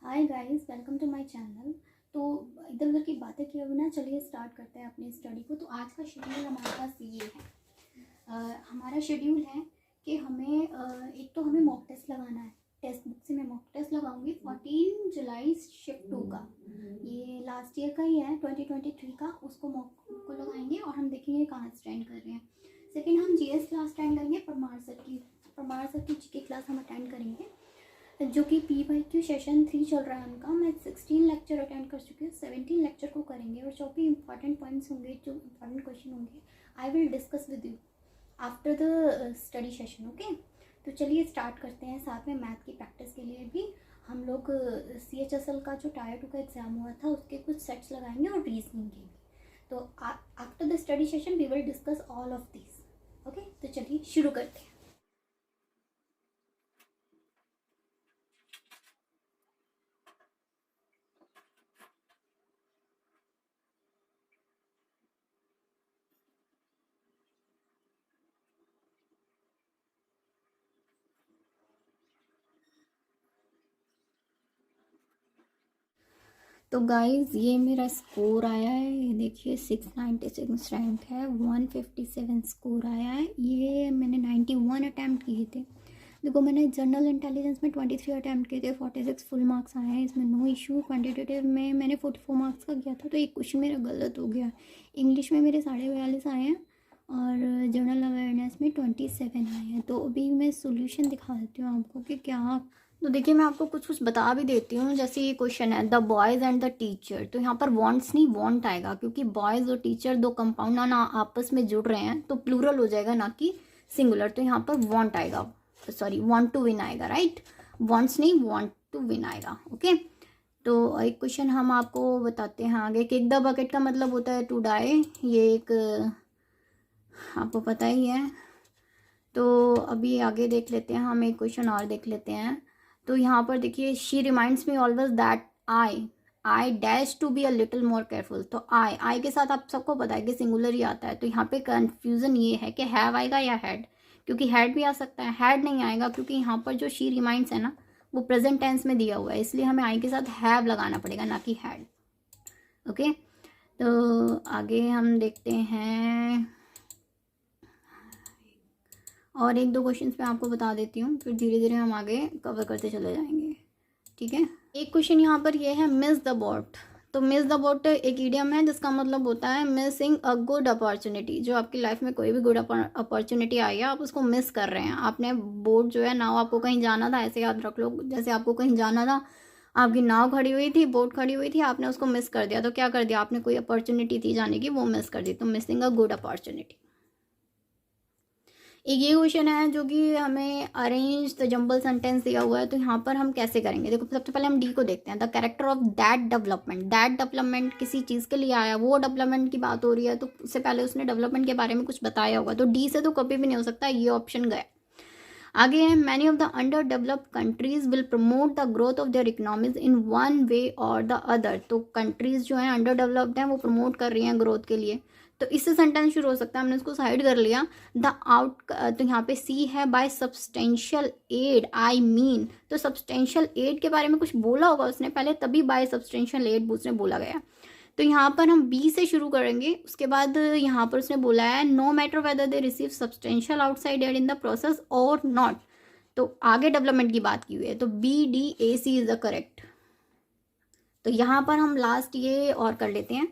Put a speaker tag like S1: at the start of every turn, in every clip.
S1: Hi guys, welcome to my channel. तो इधर उधर की बातें किए बिना चलिए स्टार्ट करते हैं अपनी स्टडी को। तो आज का शेड्यूल हमारे पास ये है। हमारा शेड्यूल है कि हमें एक तो हमें मॉक टेस्ट लगाना है। टेक्स्ट बुक से मैं मॉक टेस्ट लगाऊंगी 14 जुलाई शिफ्ट 2 का। ये लास्ट ईयर का ही है 2023 का, उसको मॉक को लगाएंगे और हम देखेंगे कहाँ स्टैंड कर रहे हैं। सेकेंड, हम जीएस क्लास अटेंड करेंगे। परमार सर की जीके क्लास हम अटेंड करेंगे, जो कि PYQ सेशन 3 चल रहा है उनका। मैं 16 लेक्चर अटेंड कर चुकी हूँ, 17 लेक्चर को करेंगे और जो भी इंपॉर्टेंट पॉइंट्स होंगे, जो इंपॉर्टेंट क्वेश्चन होंगे, I will discuss with you after the study session. Okay, तो चलिए स्टार्ट करते हैं। साथ में मैथ की प्रैक्टिस के लिए भी हम लोग CHSL का जो टायर 2 का एग्ज़ाम हुआ था उसके कुछ सेट्स लगाएंगे और रीजनिंग के भी। तो after the study session we will discuss all of this. Okay, तो चलिए शुरू करते हैं। तो गाइस, ये मेरा स्कोर आया है, ये देखिए 696 रैंक है, 157 स्कोर आया है। ये मैंने 91 अटैम्प्ट किए थे। देखो, मैंने जनरल इंटेलिजेंस में 23 अटैम्प्ट किए थे, 46 फुल मार्क्स आए हैं, इसमें नो इशू। क्वान्टिटेटिव में मैंने 44 मार्क्स का किया था, तो एक क्वेश्चन मेरा गलत हो गया। इंग्लिश में मेरे 42.5 आए हैं और जनरल अवेयरनेस में 27 आए हैं। तो अभी मैं सोल्यूशन दिखा देती हूँ आपको कि क्या। तो देखिए, मैं आपको कुछ कुछ बता भी देती हूँ। जैसे ये क्वेश्चन है, the boys and the teacher. तो यहाँ पर वॉन्ट्स नहीं वॉन्ट आएगा, क्योंकि बॉयज़ और टीचर दो कंपाउंड ना आपस में जुड़ रहे हैं, तो प्लूरल हो जाएगा ना कि सिंगुलर। तो यहाँ पर वॉन्ट आएगा, सॉरी वॉन्ट टू विन आएगा, राइट। वॉन्ट्स नहीं वॉन्ट टू विन आएगा। ओके, तो एक क्वेश्चन हम आपको बताते हैं आगे। किक द बकेट का मतलब होता है टू डाई। ये एक आपको पता ही है। तो अभी आगे देख लेते हैं, हम एक क्वेश्चन और देख लेते हैं। तो यहाँ पर देखिए, she reminds me always that I dash to be a little more careful. तो आई के साथ आप सबको पता है कि सिंगुलर ही आता है। तो यहाँ पे कंफ्यूजन ये है कि हैव आएगा या हैड, क्योंकि हैड भी आ सकता है, हैड नहीं आएगा, क्योंकि यहाँ पर जो शी रिमाइंड्स है ना, वो प्रेजेंट टेंस में दिया हुआ है, इसलिए हमें आई के साथ हैव लगाना पड़ेगा, ना कि हैड। ओके, तो आगे हम देखते हैं और एक दो क्वेश्चंस मैं आपको बता देती हूँ, फिर धीरे धीरे हम आगे कवर करते चले जाएंगे। ठीक है, एक क्वेश्चन यहाँ पर ये है, मिस द बोट। तो मिस द बोट एक इडियम है जिसका मतलब होता है मिसिंग अ गुड अपॉर्चुनिटी। जो आपकी लाइफ में कोई भी गुड अपॉर्चुनिटी आई है, आप उसको मिस कर रहे हैं। आपने बोट जो है, नाव, आपको कहीं जाना था, ऐसे याद रख लो, जैसे आपको कहीं जाना था, आपकी नाव खड़ी हुई थी, बोट खड़ी हुई थी, आपने उसको मिस कर दिया। तो क्या कर दिया आपने, कोई अपॉर्चुनिटी थी जाने की, वो मिस कर दी। तो मिसिंग अ गुड अपॉर्चुनिटी। एक ये क्वेश्चन है जो कि हमें अरेंज द जंबल सेंटेंस दिया हुआ है। तो यहाँ पर हम कैसे करेंगे, देखो सबसे पहले हम डी को देखते हैं। The character of that development. That development किसी चीज़ के लिए आया, वो डेवलपमेंट की बात हो रही है, तो उससे पहले उसने डेवलपमेंट के बारे में कुछ बताया होगा। तो डी से तो कभी भी नहीं हो सकता, ये ऑप्शन गया। आगे है, many of the under developed countries will promote the growth of their economies in one way और द अदर। तो कंट्रीज जो हैं अंडर डेवलप्ड हैं, वो प्रमोट कर रही हैं ग्रोथ के लिए। तो इससे सेंटेंस शुरू हो सकता है, हमने उसको साइड कर लिया। द आउट, तो यहाँ पे सी है, by substantial aid I mean. तो सब्सटेंशियल एड के बारे में कुछ बोला होगा उसने पहले, तभी बाय सब्सटेंशियल एड उसने बोला गया। तो यहाँ पर हम बी से शुरू करेंगे। उसके बाद यहाँ पर उसने बोला है, no matter whether they receive substantial outside aid in the process और नॉट। तो आगे डेवलपमेंट की बात की हुई है, तो BDAC इज द करेक्ट। तो यहाँ पर हम लास्ट ये और कर लेते हैं,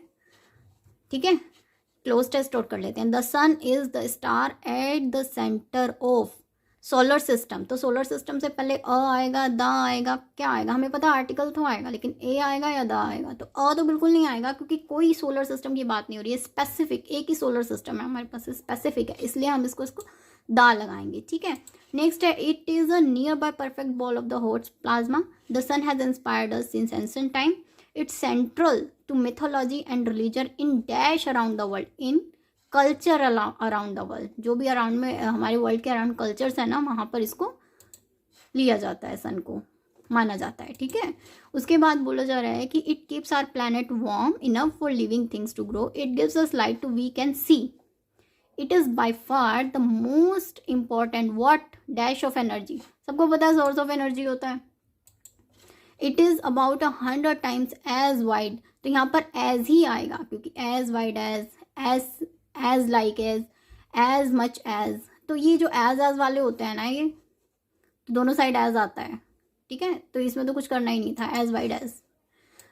S1: ठीक है, क्लोज टेस्ट और कर लेते हैं। The sun is the star at the centre of solar system. तो सोलर सिस्टम से पहले अ आएगा, द आएगा, क्या आएगा हमें पता, आर्टिकल तो आएगा, लेकिन ए आएगा या द आएगा। तो अ तो बिल्कुल नहीं आएगा, क्योंकि कोई सोलर सिस्टम की बात नहीं हो रही है, स्पेसिफिक एक ही सोलर सिस्टम है हमारे पास, स्पेसिफिक है, इसलिए हम इसको दा लगाएंगे। ठीक है, नेक्स्ट है, it is a near by perfect ball of the hot plasma. The sun has inspired us since ancient time. It's central to mythology and religion in dash around the world, in culture around the world. जो भी around में हमारे world के around cultures है ना, वहाँ पर इसको लिया जाता है, सन को माना जाता है। ठीक है, उसके बाद बोला जा रहा है कि it keeps our planet warm enough for living things to grow. It gives us light to we can see. It is by far the most important what dash of energy. सबको पता है सोर्स ऑफ एनर्जी होता है। It is about 100 times as wide, तो यहाँ पर as ही आएगा क्योंकि as wide as like as much as, तो ये जो एज वाले होते हैं ना, ये तो दोनों साइड एज आता है, ठीक है, तो इसमें तो कुछ करना ही नहीं था, as wide as.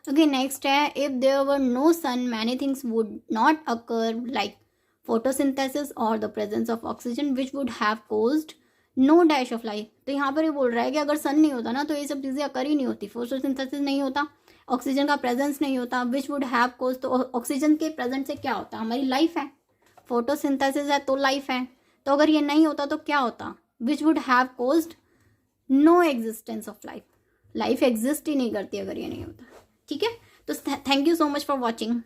S1: Okay, next है, if there were no sun many things would not occur like photosynthesis और the presence of oxygen which would have caused no dash of life. तो यहाँ पर ये बोल रहा है कि अगर सन नहीं होता ना तो ये सब चीज़ें अकर ही नहीं होती, फोटोसिंथेसिस नहीं होता, ऑक्सीजन का प्रेजेंस नहीं होता, विच वुड हैव कोज, तो ऑक्सीजन के प्रेजेंट से क्या होता, हमारी लाइफ है, फोटोसिंथेसिस है तो लाइफ है, तो अगर ये नहीं होता तो क्या होता, which would have caused no existence of life, life exist ही नहीं करती अगर ये नहीं होता, ठीक है। तो thank you so much for watching.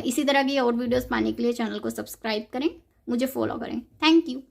S1: इसी तरह की और वीडियोस पाने के लिए चैनल को सब्सक्राइब करें, मुझे फॉलो करें, थैंक यू।